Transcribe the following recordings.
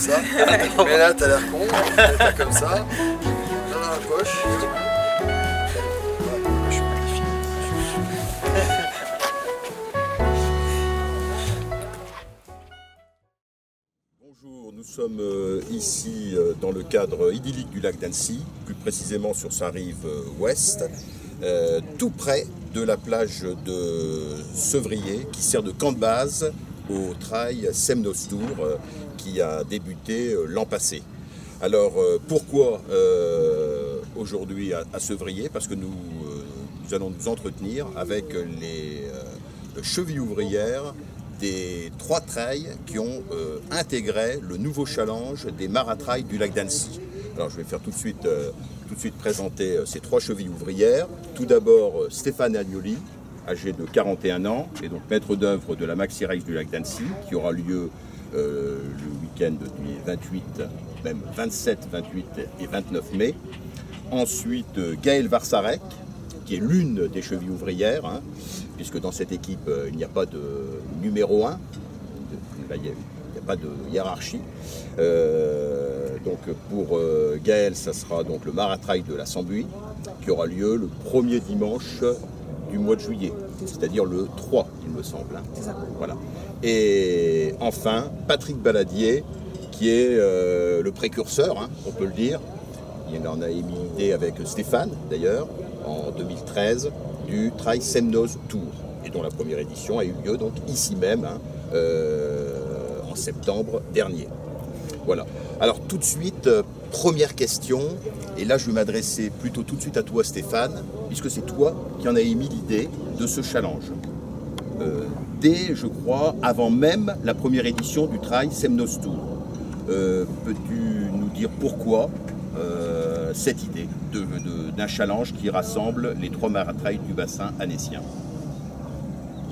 ça. Mais là, t'as l'air con, mets ça comme ça. Là dans la poche. Je suis magnifique. Bonjour, nous sommes ici dans le cadre idyllique du lac d'Annecy, plus précisément sur sa rive ouest, tout près de la plage de Sevrier qui sert de camp de base au trail Semnoz Tour qui a débuté l'an passé. Alors pourquoi aujourd'hui à Sevrier? Parce que nous allons nous entretenir avec les chevilles ouvrières des 3 trails qui ont intégré le nouveau challenge des maratrails du lac d'Annecy. Alors je vais faire tout de suite présenter ces 3 chevilles ouvrières. Tout d'abord Stéphane Agnoli, âgé de 41 ans, et donc maître d'œuvre de la Maxi Race du lac d'Annecy, qui aura lieu le week-end du 28, même 27, 28 et 29 mai. Ensuite Gaël Varsarek, qui est l'une des chevilles ouvrières, hein, puisque dans cette équipe, il n'y a pas de numéro 1, il n'y a pas de hiérarchie. Donc pour Gaël, ça sera donc le maratrail de la Sambuie, qui aura lieu le premier dimanche du mois de juillet, c'est-à-dire le 3, il me semble. Hein. C'est ça. Voilà. Et enfin, Patrick Baladier, qui est le précurseur, hein, on peut le dire. Il en a émis l'idée avec Stéphane, d'ailleurs, en 2013, du Trail Semnoz Tour, et dont la première édition a eu lieu donc ici même, hein, en septembre dernier. Voilà. Alors tout de suite, première question, et là je vais m'adresser plutôt tout de suite à toi Stéphane, puisque c'est toi qui en as émis l'idée de ce challenge. Dès, je crois, avant même la première édition du Trail Semnoz Tour. Peux-tu nous dire pourquoi cette idée d'un challenge qui rassemble les 3 maratrails du bassin annécien?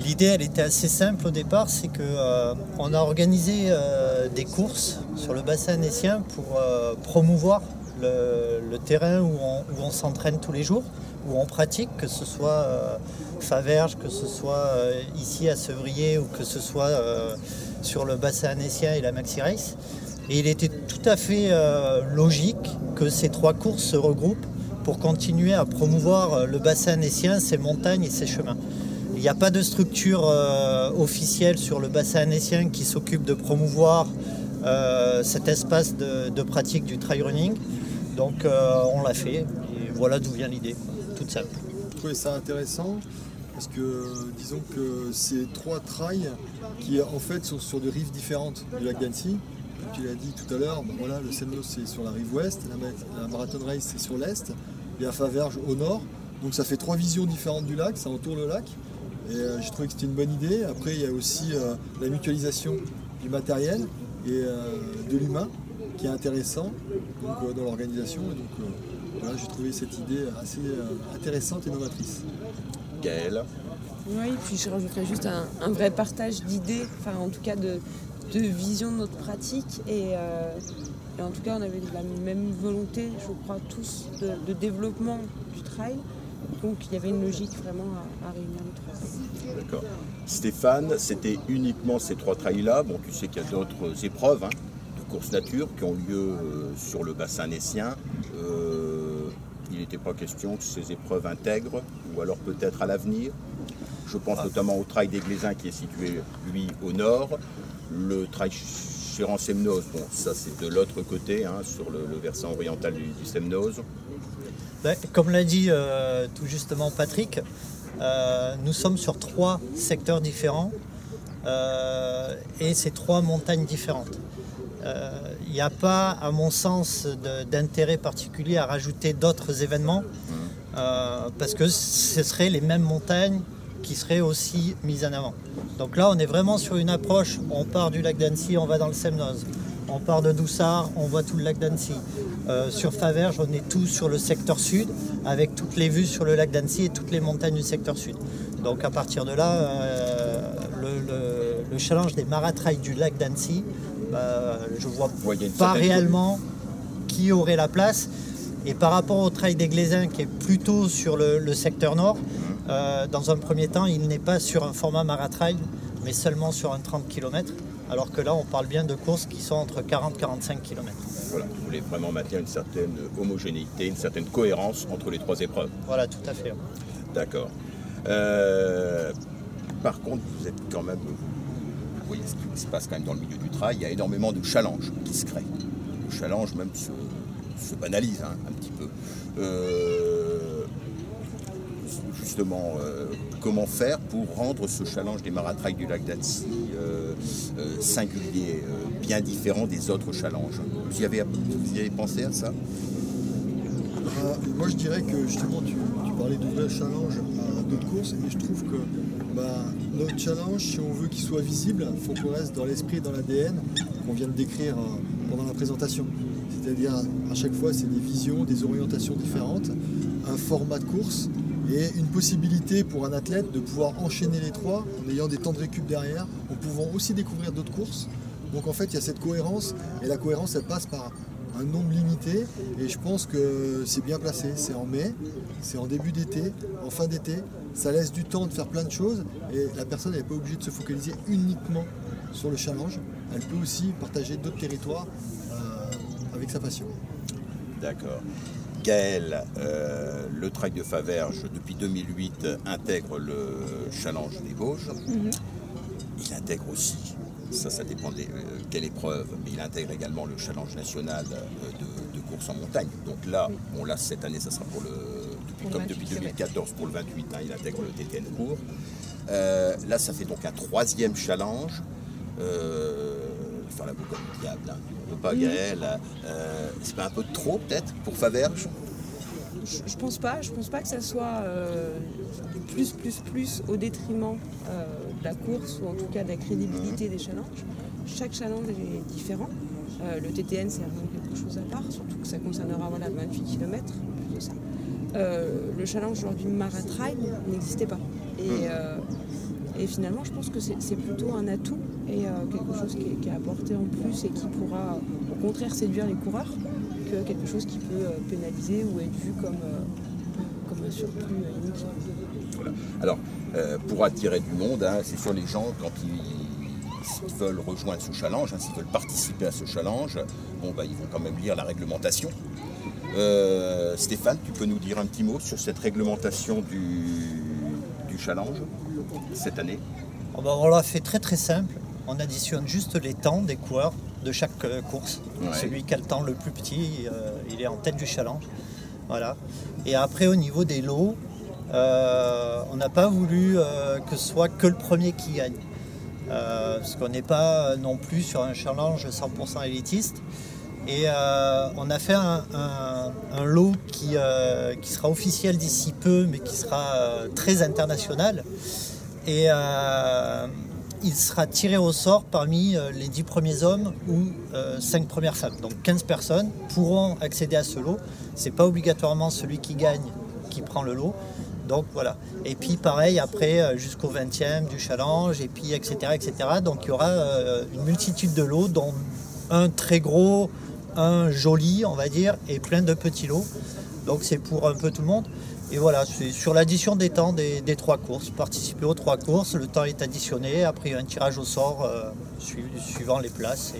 L'idée, elle était assez simple au départ, c'est qu'on a organisé des courses sur le bassin annécien pour promouvoir le terrain où on s'entraîne tous les jours, où on pratique, que ce soit Faverges, que ce soit ici à Sevrier ou que ce soit sur le bassin annécien et la Maxi Race. Et il était tout à fait logique que ces 3 courses se regroupent pour continuer à promouvoir le bassin annécien, ses montagnes et ses chemins. Il n'y a pas de structure officielle sur le bassin annécien qui s'occupe de promouvoir cet espace de pratique du trail running. Donc on l'a fait et voilà d'où vient l'idée, toute simple. Je trouvais ça intéressant parce que disons que ces 3 trails qui en fait sont sur des rives différentes du lac d'Annecy. Comme tu l'as dit tout à l'heure, ben voilà, le Semnoz c'est sur la rive ouest, la Marathon Race c'est sur l'est, il y a Faverges au nord. Donc ça fait 3 visions différentes du lac, ça entoure le lac. Et j'ai trouvé que c'était une bonne idée. Après il y a aussi la mutualisation du matériel et de l'humain qui est intéressant donc, dans l'organisation. Et donc voilà, j'ai trouvé cette idée assez intéressante et novatrice. Gaël? Oui, puis je rajouterais juste un vrai partage d'idées, enfin en tout cas de vision de notre pratique et en tout cas on avait la même volonté, je crois tous, de développement du trail. Donc il y avait une logique vraiment à réunir les 3. D'accord. Stéphane, c'était uniquement ces 3 trails-là. Bon, tu sais qu'il y a d'autres épreuves, hein, de course nature qui ont lieu sur le bassin annécien. Il n'était pas question que ces épreuves intègrent, ou alors peut-être à l'avenir. Je pense notamment au trail des Glaisins qui est situé, lui, au nord. Le trail Chéran-Semnoz, bon, ça c'est de l'autre côté, hein, sur le versant oriental du Semnoz. Comme l'a dit tout justement Patrick, nous sommes sur 3 secteurs différents et c'est 3 montagnes différentes. Il n'y a pas, à mon sens, d'intérêt particulier à rajouter d'autres événements parce que ce seraient les mêmes montagnes qui seraient aussi mises en avant. Donc là, on est vraiment sur une approche, on part du lac d'Annecy, on va dans le Semnoz. On part de Doussard, on voit tout le lac d'Annecy. Sur Faverges, on est tout sur le secteur sud, avec toutes les vues sur le lac d'Annecy et toutes les montagnes du secteur sud. Donc à partir de là, le challenge des maratrails du lac d'Annecy, je ne vois pas réellement qui aurait la place. Et par rapport au trail des Glaisins, qui est plutôt sur le secteur nord, dans un premier temps, il n'est pas sur un format maratrail, mais seulement sur un 30 km. alors que là on parle bien de courses qui sont entre 40 et 45 km. Voilà, vous voulez vraiment maintenir une certaine homogénéité, une certaine cohérence entre les 3 épreuves. Voilà, tout à fait. D'accord. Par contre, vous êtes quand même, vous voyez ce qui se passe quand même dans le milieu du trail, il y a énormément de challenges qui se créent. Le challenge même se banalise un petit peu. Justement, comment faire pour rendre ce challenge des maratrails du lac d'Annecy singulier, bien différent des autres challenges? Vous y avez pensé à ça? Moi je dirais que justement tu parlais d'ouvrir le challenge à d'autres courses et je trouve que notre challenge, si on veut qu'il soit visible, il faut qu'on reste dans l'esprit et dans l'ADN qu'on vient de décrire pendant la présentation. C'est-à-dire à chaque fois c'est des visions, des orientations différentes, un format de course et une possibilité pour un athlète de pouvoir enchaîner les 3 en ayant des temps de récup derrière, en pouvant aussi découvrir d'autres courses. Donc en fait il y a cette cohérence et la cohérence elle passe par un nombre limité et je pense que c'est bien placé. C'est en mai, c'est en début d'été, en fin d'été. Ça laisse du temps de faire plein de choses et la personne n'est pas obligée de se focaliser uniquement sur le challenge. Elle peut aussi partager d'autres territoires avec sa passion. D'accord. Gaël, le trail de Faverges, depuis 2008, intègre le challenge des Vosges. Il intègre aussi, ça dépend de quelle épreuve, mais il intègre également le challenge national de course en montagne. Donc là, bon, là cette année, ça sera depuis 2014 pour le 28, il intègre le TTN court. Là, ça fait donc un 3e challenge. Faire la boue comme le diable, on ne peut pas, Gaël. C'est pas un peu de trop peut-être pour Faverges? Je pense pas que ça soit plus au détriment de la course ou en tout cas de la crédibilité des challenges. Chaque challenge est différent. Le TTN c'est vraiment quelque chose à part, surtout que ça concernera 28 km plus de ça. Le challenge lors du maratrail n'existait pas. Et finalement je pense que c'est plutôt un atout et quelque chose qui est apporté en plus et qui pourra au contraire séduire les coureurs que quelque chose qui peut pénaliser ou être vu comme un surplus inutile. Voilà. Alors, pour attirer du monde, c'est sûr, les gens, quand s'ils veulent rejoindre ce challenge, s'ils veulent participer à ce challenge, ils vont quand même lire la réglementation. Stéphane, tu peux nous dire un petit mot sur cette réglementation du challenge cette année? On l'a fait très très simple. On additionne juste les temps des coureurs de chaque course. Ouais. Celui qui a le temps le plus petit, il est en tête du challenge. Voilà. Et après, au niveau des lots, on n'a pas voulu que ce soit que le premier qui gagne. Parce qu'on n'est pas non plus sur un challenge 100% élitiste. Et on a fait un lot qui sera officiel d'ici peu, mais qui sera très international. Et il sera tiré au sort parmi les 10 premiers hommes ou 5 premières femmes. Donc 15 personnes pourront accéder à ce lot. Ce n'est pas obligatoirement celui qui gagne qui prend le lot. Donc voilà. Et puis pareil après jusqu'au 20e du challenge, et puis etc. Donc il y aura une multitude de lots, dont un très gros, un joli on va dire, et plein de petits lots. Donc c'est pour un peu tout le monde. Et voilà, c'est sur l'addition des temps des 3 courses. Participer aux 3 courses, le temps est additionné, après un tirage au sort suivant les places,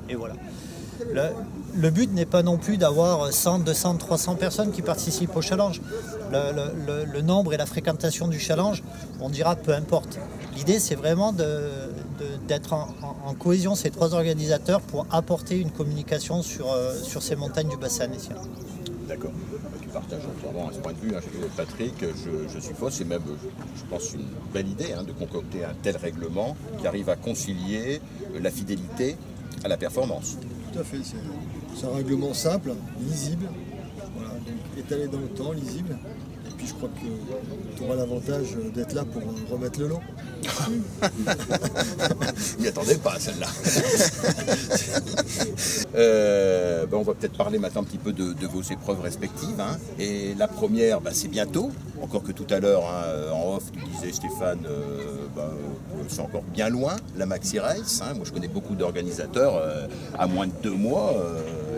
et voilà. Le but n'est pas non plus d'avoir 100, 200, 300 personnes qui participent au challenge. Le nombre et la fréquentation du challenge, on dira peu importe. L'idée c'est vraiment d'être en cohésion ces 3 organisateurs pour apporter une communication sur ces montagnes du bassin annécien. D'accord. Tu partages entièrement à ce point de vue. Patrick, je suppose, c'est même, je pense, une belle idée de concocter un tel règlement qui arrive à concilier la fidélité à la performance. Tout à fait. C'est un règlement simple, lisible, voilà, donc étalé dans le temps, lisible. Et puis je crois que tu auras l'avantage d'être là pour remettre le lot. Je m'y attendais pas à celle-là. On va peut-être parler maintenant un petit peu de vos épreuves respectives. Et la première, c'est bientôt. Encore que tout à l'heure, en off, tu disais Stéphane, c'est encore bien loin, la Maxi Race. Moi je connais beaucoup d'organisateurs, à moins de 2 mois,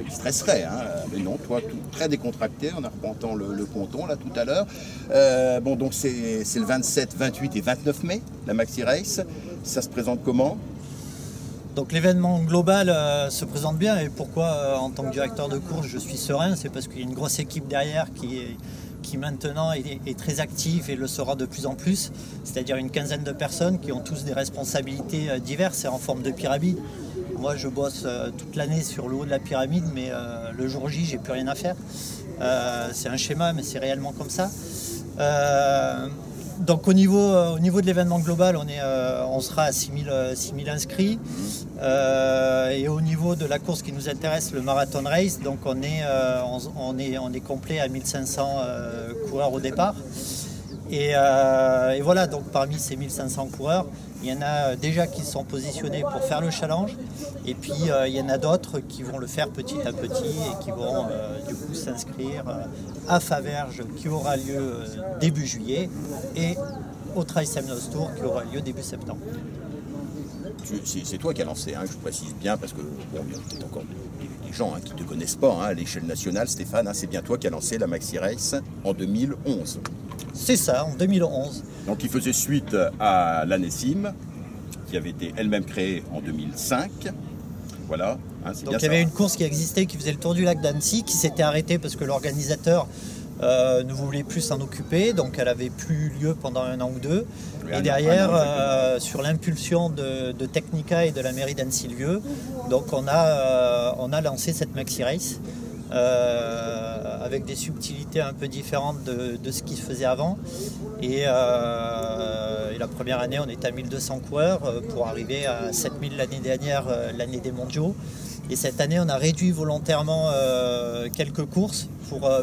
ils stresseraient. Mais non, toi, très décontracté, en arpentant le ponton là tout à l'heure. Donc c'est le 27, 28 et 29 mai, la Maxi Race. Ça se présente comment? Donc l'événement global se présente bien, et pourquoi en tant que directeur de course je suis serein, c'est parce qu'il y a une grosse équipe derrière qui maintenant est très active et le sera de plus en plus, c'est-à-dire une quinzaine de personnes qui ont tous des responsabilités diverses et en forme de pyramide. Moi je bosse toute l'année sur le haut de la pyramide, mais le jour J j'ai plus rien à faire. C'est un schéma, mais c'est réellement comme ça. Donc au niveau de l'événement global, on sera à 6000 inscrits. Et au niveau de la course qui nous intéresse, le marathon race, donc on est complet à 1500 coureurs au départ. Et voilà, donc parmi ces 1500 coureurs, il y en a déjà qui sont positionnés pour faire le challenge. Et puis il y en a d'autres qui vont le faire petit à petit et qui vont du coup s'inscrire à Faverges, qui aura lieu début juillet, et au Trail Semnoz Tour qui aura lieu début septembre. C'est toi qui as lancé, je précise bien, parce que bon, il y a peut-être encore des gens qui ne te connaissent pas à l'échelle nationale, Stéphane, c'est bien toi qui as lancé la Maxi Race en 2011. C'est ça, en 2011. Donc il faisait suite à l'ANESIM, qui avait été elle-même créée en 2005. Voilà. C'est donc bien il y avait une course qui existait, qui faisait le tour du lac d'Annecy, qui s'était arrêtée parce que l'organisateur ne voulait plus s'en occuper, donc elle avait plus lieu pendant 1 an ou 2. Et derrière, sur l'impulsion de Technica et de la mairie d'Annecy-Lieu, donc on a lancé cette Maxi Race avec des subtilités un peu différentes de ce qui se faisait avant. Et la première année, on était à 1200 coureurs pour arriver à 7000 l'année dernière, l'année des mondiaux. Et cette année, on a réduit volontairement quelques courses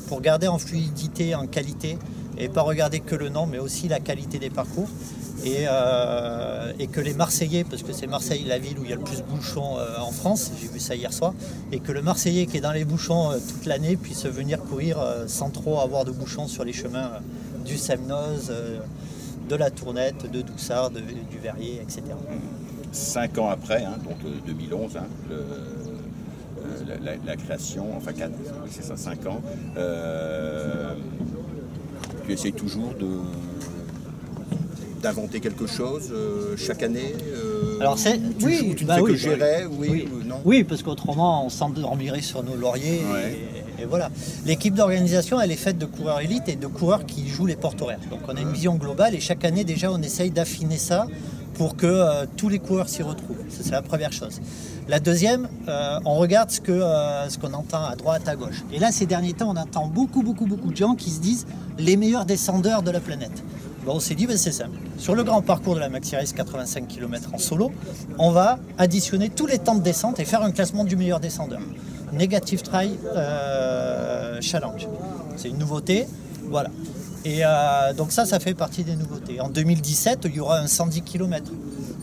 pour garder en fluidité, en qualité, et pas regarder que le nom, mais aussi la qualité des parcours. Et que les Marseillais, parce que c'est Marseille la ville où il y a le plus de bouchons en France, j'ai vu ça hier soir, et que le Marseillais qui est dans les bouchons toute l'année puisse venir courir sans trop avoir de bouchons sur les chemins du Semnoz, de la Tournette, de Doussard, du Verrier, etc. 5 ans après, donc 2011, la création, enfin 4, c'est ça, 5 ans, tu essayes toujours d'inventer quelque chose chaque année. Alors tu ne fais que gérer, oui ou non? Oui, parce qu'autrement on s'endormirait sur nos lauriers. Ouais. Et voilà. L'équipe d'organisation, elle est faite de coureurs élites et de coureurs qui jouent les portes horaires. Donc on a une vision globale, et chaque année déjà on essaye d'affiner ça pour que tous les coureurs s'y retrouvent. Ça, c'est la première chose. La deuxième, on regarde ce qu'on entend à droite, à gauche. Et là, ces derniers temps, on entend beaucoup de gens qui se disent les meilleurs descendeurs de la planète. Bon, on s'est dit, c'est simple. Sur le grand parcours de la Maxi Race, 85 km en solo, on va additionner tous les temps de descente et faire un classement du meilleur descendeur. Negative Trail Challenge. C'est une nouveauté, voilà. Et donc ça fait partie des nouveautés. En 2017, il y aura un 110 km.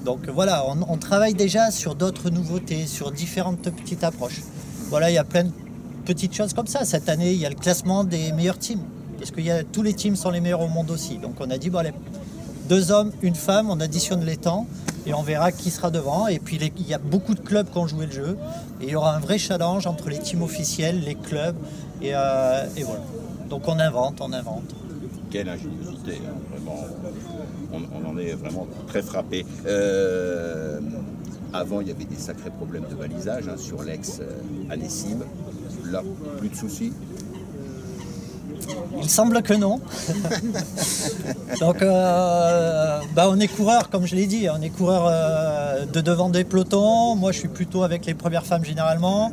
Donc voilà, on travaille déjà sur d'autres nouveautés, sur différentes petites approches. Voilà, il y a plein de petites choses comme ça. Cette année, il y a le classement des meilleurs teams. Parce que tous les teams sont les meilleurs au monde aussi. Donc on a dit, allez, 2 hommes, 1 femme, on additionne les temps et on verra qui sera devant. Et puis il y a beaucoup de clubs qui ont joué le jeu. Et il y aura un vrai challenge entre les teams officiels, les clubs. Et voilà. Donc on invente. Quelle ingéniosité, vraiment. On en est vraiment très frappé. Avant, il y avait des sacrés problèmes de balisage sur l'ex-ANESIM. Là, plus de soucis. Il semble que non. Donc on est coureur, comme je l'ai dit, on est coureur de devant des pelotons. Moi je suis plutôt avec les premières femmes généralement.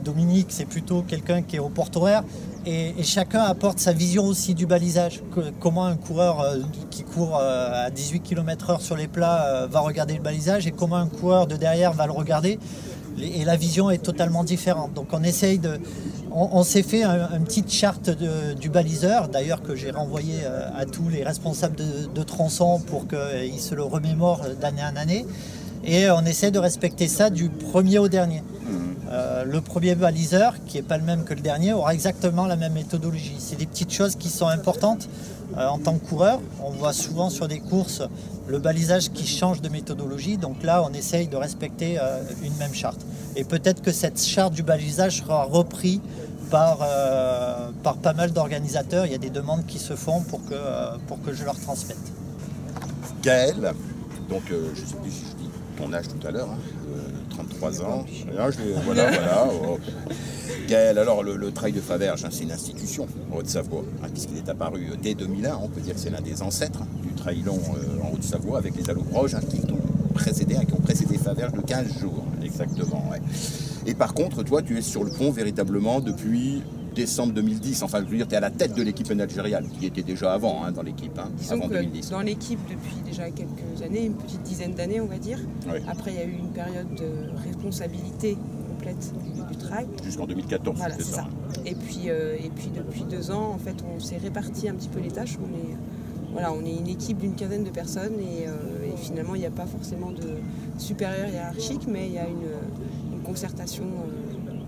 Dominique c'est plutôt quelqu'un qui est au porte horaire. Et chacun apporte sa vision aussi du balisage. Comment un coureur qui court à 18 km/h sur les plats va regarder le balisage, et comment un coureur de derrière va le regarder. Et la vision est totalement différente. Donc on essaye on s'est fait une petite charte du baliseur, d'ailleurs que j'ai renvoyé à tous les responsables de tronçons pour qu'ils se le remémorent d'année en année. Et on essaie de respecter ça du premier au dernier. Le premier baliseur, qui n'est pas le même que le dernier, aura exactement la même méthodologie. C'est des petites choses qui sont importantes en tant que coureur. On voit souvent sur des courses le balisage qui change de méthodologie. Donc là, on essaye de respecter une même charte. Et peut-être que cette charte du balisage sera reprise par pas mal d'organisateurs. Il y a des demandes qui se font pour que je leur transmette. Gaël, donc je ne sais plus si je dis ton âge tout à l'heure, 33 ans. Voilà. Oh. Gaël, alors le trail de Faverges, c'est une institution en Haute-Savoie, puisqu'il est apparu dès 2001. On peut dire que c'est l'un des ancêtres du trail long en Haute-Savoie, avec les Allobroges qui ont précédé Faverges de 15 jours, exactement. Ouais. Et par contre, toi, tu es sur le pont véritablement depuis décembre 2010. Enfin, je veux dire, tu es à la tête de l'équipe managériale, qui était déjà avant dans l'équipe, avant 2010. Dans l'équipe depuis déjà quelques années, une petite dizaine d'années, on va dire. Oui. Après, il y a eu une période de responsabilité complète du trail. Jusqu'en 2014, voilà, c'est ça. Et puis depuis 2 ans, en fait, on s'est réparti un petit peu les tâches. On est une équipe d'une quinzaine de personnes et finalement, il n'y a pas forcément de supérieur hiérarchique, mais il y a une concertation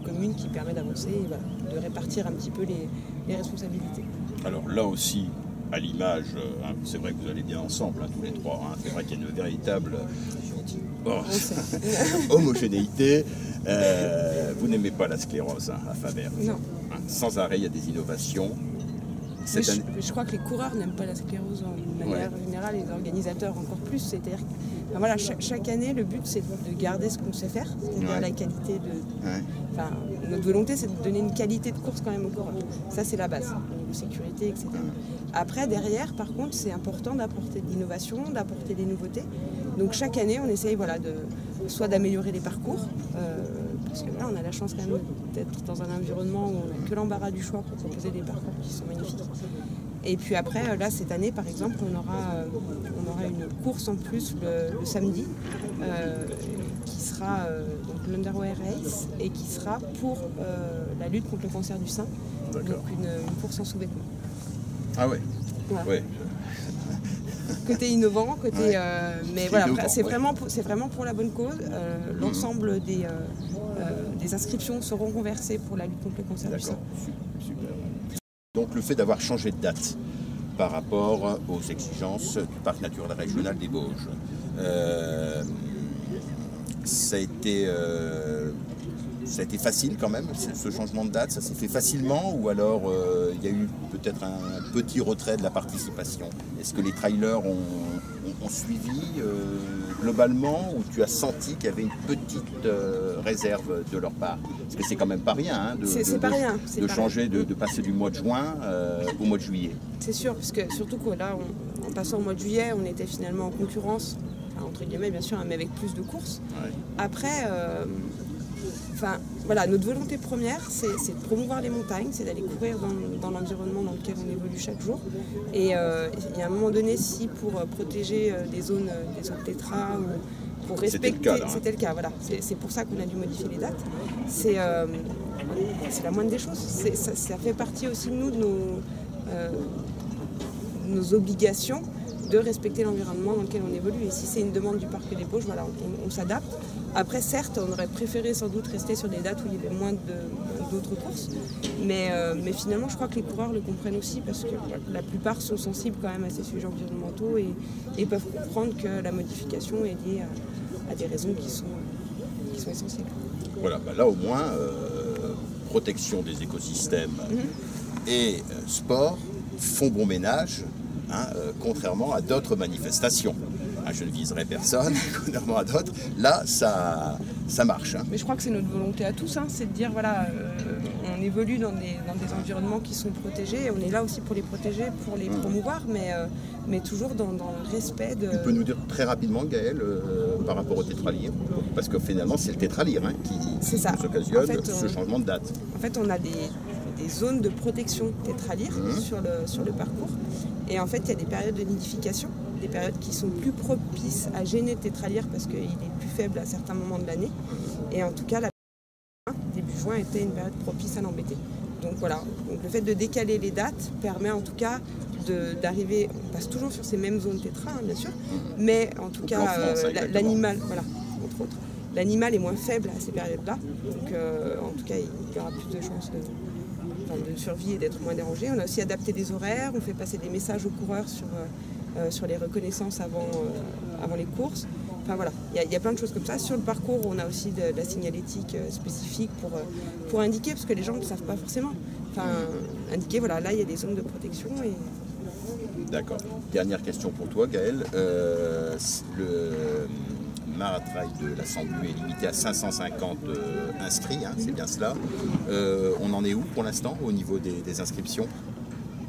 commune qui permet d'avancer et de répartir un petit peu les responsabilités. Alors là aussi, à l'image, c'est vrai que vous allez bien ensemble, tous les trois. C'est vrai qu'il y a une véritable homogénéité. Vous n'aimez pas la sclérose à Faverges. Non. Sans arrêt, il y a des innovations. Je crois que les coureurs n'aiment pas la sclérose de manière générale, les organisateurs encore plus. C'est-à-dire que chaque année, le but c'est de garder ce qu'on sait faire, c'est-à-dire la qualité de. Notre volonté c'est de donner une qualité de course quand même aux coureurs. Ça c'est la base, au niveau sécurité, etc. Après, derrière, par contre, c'est important d'apporter de l'innovation, d'apporter des nouveautés. Donc chaque année, on essaye soit d'améliorer les parcours, parce que là, on a la chance quand même d'être dans un environnement où on n'a que l'embarras du choix pour proposer des parcours qui sont magnifiques. Et puis après, là, cette année, par exemple, on aura une course en plus le samedi, qui sera l'Underwear Race, et qui sera pour la lutte contre le cancer du sein. Donc une course en sous-vêtements. Ah ouais. Voilà. Ouais. Côté innovant, mais voilà, innovant, c'est vraiment pour la bonne cause. L'ensemble des inscriptions seront conversées pour la lutte contre le cancer du sein. Super. Donc le fait d'avoir changé de date par rapport aux exigences du parc naturel régional des Bauges, ça a été facile quand même, ce changement de date, ça s'est fait facilement, ou alors il y a eu peut-être un petit retrait de la participation? Est-ce que les trailers ont suivi globalement, ou tu as senti qu'il y avait une petite réserve de leur part? Parce que c'est quand même pas rien de changer, de passer du mois de juin au mois de juillet. C'est sûr, parce que surtout que là, en passant au mois de juillet, on était finalement en concurrence, entre guillemets bien sûr, mais avec plus de courses. Ouais. Après, notre volonté première, c'est de promouvoir les montagnes, c'est d'aller courir dans l'environnement dans lequel on évolue chaque jour. Et il y a un moment donné, si pour protéger des zones tétra, ou pour respecter... C'était le cas, voilà. C'est pour ça qu'on a dû modifier les dates. C'est la moindre des choses. Ça fait partie aussi, nous, de nos obligations de respecter l'environnement dans lequel on évolue. Et si c'est une demande du Parc des Bauges, on s'adapte. Après, certes, on aurait préféré sans doute rester sur des dates où il y avait moins d'autres courses. Mais finalement, je crois que les coureurs le comprennent aussi, parce que la plupart sont sensibles quand même à ces sujets environnementaux et peuvent comprendre que la modification est liée à des raisons qui sont essentielles. Voilà, là au moins, protection des écosystèmes et sport font bon ménage. Contrairement à d'autres manifestations. Je ne viserai personne, contrairement à d'autres. Là, ça marche. Mais je crois que c'est notre volonté à tous, c'est de dire, on évolue dans des environnements qui sont protégés. On est là aussi pour les protéger, pour les promouvoir, mais toujours dans le respect de... Tu peux nous dire très rapidement, Gaël, par rapport au tétralyre, parce que finalement, c'est le tétralyre qui nous occasionne ce changement de date. En fait, on a des zones de protection tétralyre sur le parcours. Et en fait, il y a des périodes de nidification, des périodes qui sont plus propices à gêner le tétralyre parce qu'il est plus faible à certains moments de l'année. Et en tout cas, début juin était une période propice à l'embêter. Donc voilà, le fait de décaler les dates permet en tout cas d'arriver, on passe toujours sur ces mêmes zones tétra, bien sûr, mais en tout cas, l'animal, entre autres, l'animal est moins faible à ces périodes-là. Donc en tout cas, il y aura plus de chances de survie et d'être moins dérangé. On a aussi adapté des horaires, on fait passer des messages aux coureurs sur les reconnaissances avant les courses. Enfin voilà, il y a plein de choses comme ça. Sur le parcours, on a aussi de la signalétique spécifique pour indiquer, parce que les gens ne savent pas forcément. Enfin, indiquer, là il y a des zones de protection. Et... D'accord. Dernière question pour toi, Gaël. maratrail de la Sambue est limité à 550 inscrits, hein, c'est bien cela. On en est où pour l'instant au niveau des inscriptions?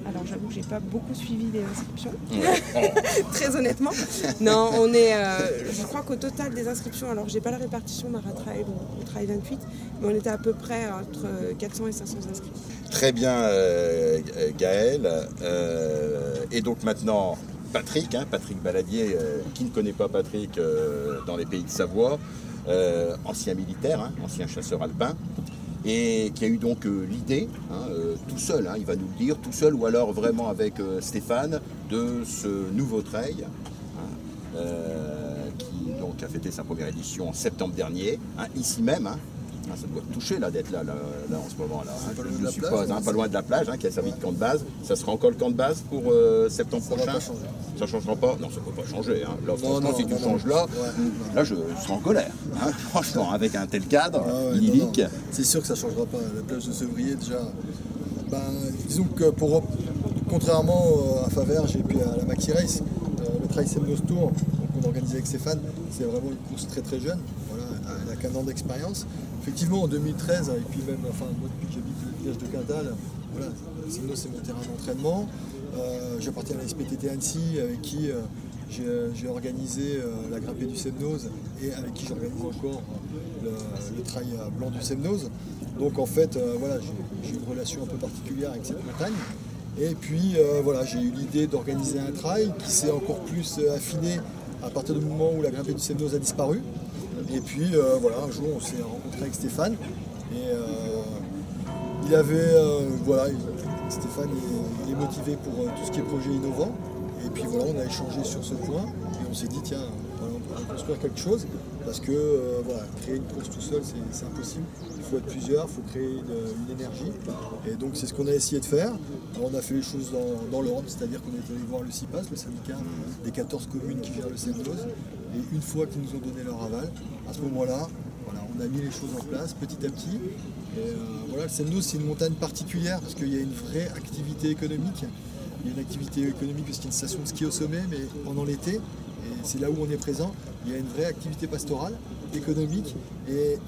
Alors j'avoue que j'ai pas beaucoup suivi les inscriptions, Ouais. très honnêtement. Non, on est, je crois qu'au total des inscriptions, alors j'ai pas la répartition maratrail ou trail 28, mais on était à peu près entre 400 et 500 inscrits. Très bien Gaël. Et donc maintenant Patrick, hein, Patrick Baladier, qui ne connaît pas Patrick dans les pays de Savoie, ancien militaire, hein, ancien chasseur alpin, et qui a eu donc l'idée, hein, tout seul, hein, il va nous le dire, tout seul ou alors vraiment avec Stéphane, de ce nouveau trail, hein, qui donc a fêté sa première édition en septembre dernier, hein, ici même. Hein. Ah, ça doit te toucher là d'être là en ce moment là. Hein, je suppose, hein, pas loin de la plage, hein, qui a servi de camp de base. Ça sera encore le camp de base pour septembre prochain. Ça va pas changer. Ça changera pas. Non, ça peut pas changer. Hein. Là, franchement, non, si tu non, changes non. là, Ouais. là, je serai en colère. Hein. Franchement, avec un tel cadre Ah ouais, idyllique. non. C'est sûr que ça ne changera pas. La plage de Sevrier, déjà, disons que contrairement à Faverges et puis à la Maxi Race, le Trail Semnos Tour, donc on organisait avec Stéphane, c'est vraiment une course très très jeune. Voilà, elle n'a qu'un an d'expérience. Effectivement, en 2013, et puis même, moi depuis que j'habite le village de Quintal, voilà, Semnos c'est mon terrain d'entraînement. J'appartiens à la SPTT Annecy, avec qui j'ai organisé la grimpée du Semnos et avec qui j'organise encore le trail blanc du Semnos. Donc en fait, voilà, j'ai une relation un peu particulière avec cette montagne. Et puis voilà, j'ai eu l'idée d'organiser un trail qui s'est encore plus affiné à partir du moment où la grimpée du Semnos a disparu. Et puis voilà, un jour on s'est rencontré avec Stéphane et il avait, voilà, Stéphane il est motivé pour tout ce qui est projet innovant. Et puis voilà, on a échangé sur ce point et on s'est dit tiens, voilà, on peut construire quelque chose parce que voilà, créer une course tout seul c'est impossible. Il faut être plusieurs, il faut créer une énergie. Et donc c'est ce qu'on a essayé de faire. Alors, on a fait les choses dans l'ordre, c'est-à-dire qu'on est allé voir le CIPAS, le syndicat des 14 communes qui gèrent le Semnos. Et une fois qu'ils nous ont donné leur aval, à ce moment-là, voilà, on a mis les choses en place petit à petit. Et voilà, le Semnos c'est une montagne particulière parce qu'il y a une vraie activité économique. Il y a une activité économique parce qu'il y a une station de ski au sommet, mais pendant l'été, et c'est là où on est présent, il y a une vraie activité pastorale, économique. Et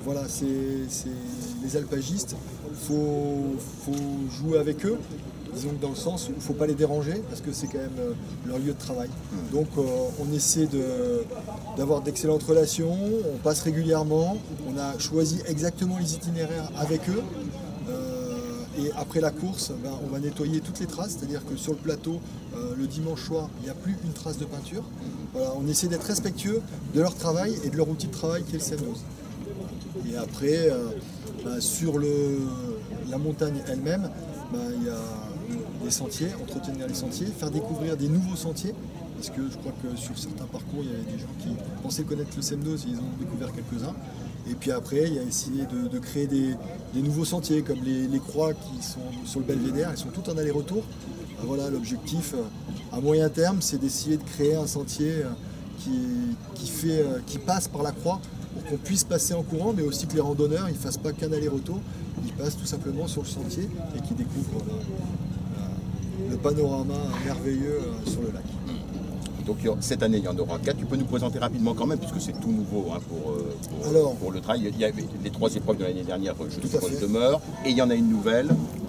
voilà, c'est les alpagistes, il faut jouer avec eux, disons que dans le sens où il ne faut pas les déranger, parce que c'est quand même leur lieu de travail. Donc on essaie d'avoir d'excellentes relations, on passe régulièrement, on a choisi exactement les itinéraires avec eux. Et après la course, on va nettoyer toutes les traces, c'est-à-dire que sur le plateau, le dimanche soir, il n'y a plus une trace de peinture. Voilà, on essaie d'être respectueux de leur travail et de leur outil de travail qui est le Semnos. Et après, sur la montagne elle-même, il y a des sentiers, entretenir les sentiers, faire découvrir des nouveaux sentiers. Parce que je crois que sur certains parcours, il y avait des gens qui pensaient connaître le Semnos et ils ont découvert quelques-uns. Et puis après, il y a essayé de créer des nouveaux sentiers, comme les croix qui sont sur le Belvédère, elles sont toutes en aller-retour. Voilà, l'objectif à moyen terme, c'est d'essayer de créer un sentier qui passe par la croix pour qu'on puisse passer en courant, mais aussi que les randonneurs ne fassent pas qu'un aller-retour, ils passent tout simplement sur le sentier et qu'ils découvrent le panorama merveilleux sur le lac. Donc cette année, il y en aura 4. Tu peux nous présenter rapidement quand même, puisque c'est tout nouveau hein, pour le trail. Il y avait les 3 épreuves de l'année dernière, je suppose, demeurent. Et il y en a une nouvelle.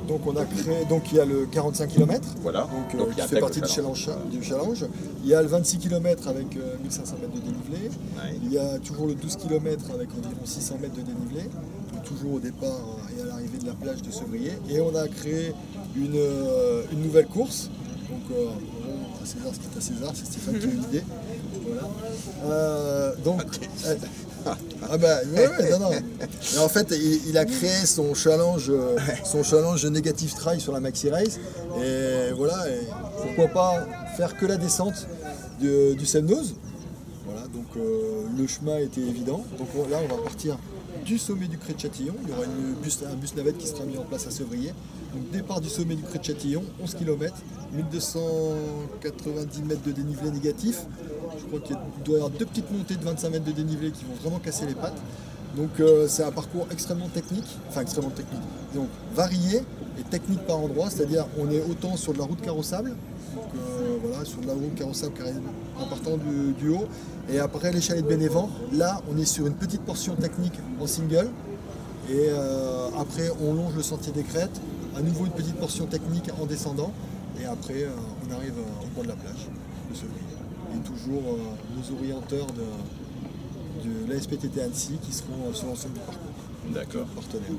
Donc on a créé, il y a le 45 km, voilà. Donc qui fait partie du challenge. Il y a le 26 km avec 1500 mètres de dénivelé. Ouais. Il y a toujours le 12 km avec environ 600 mètres de dénivelé, toujours au départ et à l'arrivée de la plage de Sevrier. Et on a créé une nouvelle course. Donc à César ce qui est à César, c'est Stéphane qui a eu l'idée. Voilà. Non. Et en fait, il a créé son challenge Negative Trail sur la Maxi Race. Et voilà, et pourquoi pas faire que la descente du Semnos. Voilà, donc le chemin était évident. Donc là, on va partir du sommet du Crêt de Châtillon. Il y aura un bus navette qui sera mis en place à Sevrier. Donc départ du sommet du Crêt de Châtillon, 11 km, 1290 mètres de dénivelé négatif. Je crois qu'il doit y avoir 2 petites montées de 25 mètres de dénivelé qui vont vraiment casser les pattes. Donc c'est un parcours extrêmement technique, donc varié et technique par endroit, c'est-à-dire on est autant sur de la route carrossable, donc sur de la route carrossable en partant du haut, et après les chalets de Bénévent, là on est sur une petite portion technique en single, et après on longe le sentier des Crêtes, à nouveau une petite portion technique en descendant, et après on arrive au bord de la plage de Sevrier. Et toujours nos orienteurs de l'ASPTT Annecy qui seront sur l'ensemble du parcours. D'accord. Partenaires.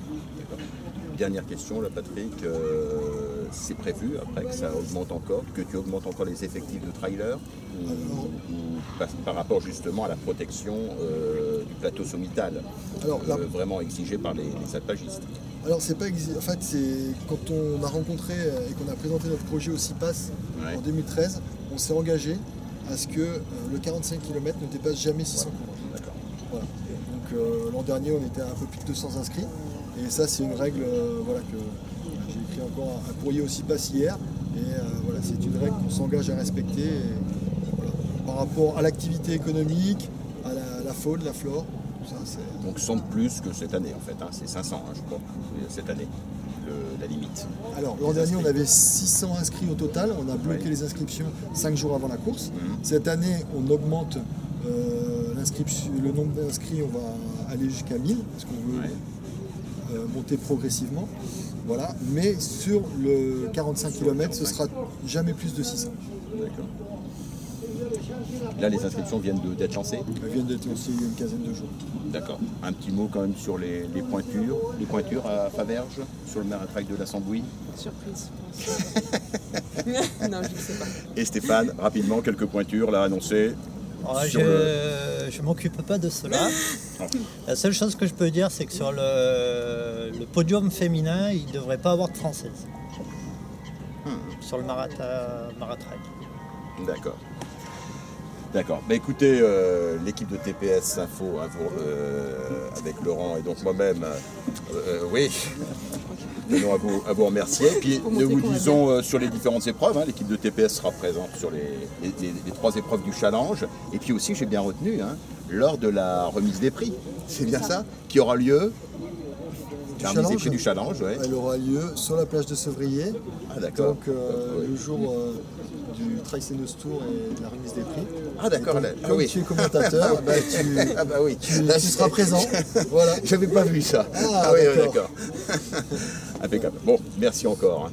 Dernière question, là, Patrick. C'est prévu, après, que ça augmente encore, que tu augmentes encore les effectifs de trailers ou par rapport justement à la protection du plateau sommital, vraiment exigé par les alpagistes? Alors c'est pas en fait c'est quand on a rencontré et qu'on a présenté notre projet au CIPAS en 2013, on s'est engagé à ce que le 45 km ne dépasse jamais 600 km. Voilà. Donc l'an dernier on était à un peu plus de 200 inscrits et ça c'est une règle que j'ai écrit encore un courrier au CIPAS hier et c'est une règle qu'on s'engage à respecter par rapport à l'activité économique, à la faune, la flore. Donc 100 de plus que cette année en fait, c'est 500 je crois, cette année, la limite. Alors l'an dernier on avait 600 inscrits au total, on a bloqué les inscriptions 5 jours avant la course. Cette année on augmente le nombre d'inscrits, on va aller jusqu'à 1000 parce qu'on veut monter progressivement. Voilà. Mais sur le 45 km ce sera jamais plus de 600. D'accord. Là, les inscriptions viennent d'être lancées? Elles viennent d'être lancées il y a une quinzaine de jours. D'accord. Un petit mot quand même sur les pointures à Faverges, sur le Maratrail de la Sambouille. Surprise, je pense. Non, je ne sais pas. Et Stéphane, rapidement, quelques pointures là annoncées. Je ne m'occupe pas de cela. La seule chose que je peux dire, c'est que sur le podium féminin, il ne devrait pas avoir de Française. Sur le Maratrail. D'accord. D'accord. Bah, écoutez, l'équipe de TPS Info avec Laurent et donc moi-même, oui, tenons à vous remercier. Et puis nous vous disons sur les différentes épreuves, l'équipe de TPS sera présente sur les 3 épreuves du challenge. Et puis aussi, j'ai bien retenu, lors de la remise des prix, c'est bien ça, qui aura lieu. La remise des prix du challenge, elle aura lieu sur la plage de Sevrier. Ah d'accord. Donc le jour du Trail Senos Tour et de la remise des prix. Ah d'accord. Comme tu es commentateur, tu seras présent. Voilà. J'avais pas vu ça. Ah oui, d'accord. Impeccable. Bon, merci encore.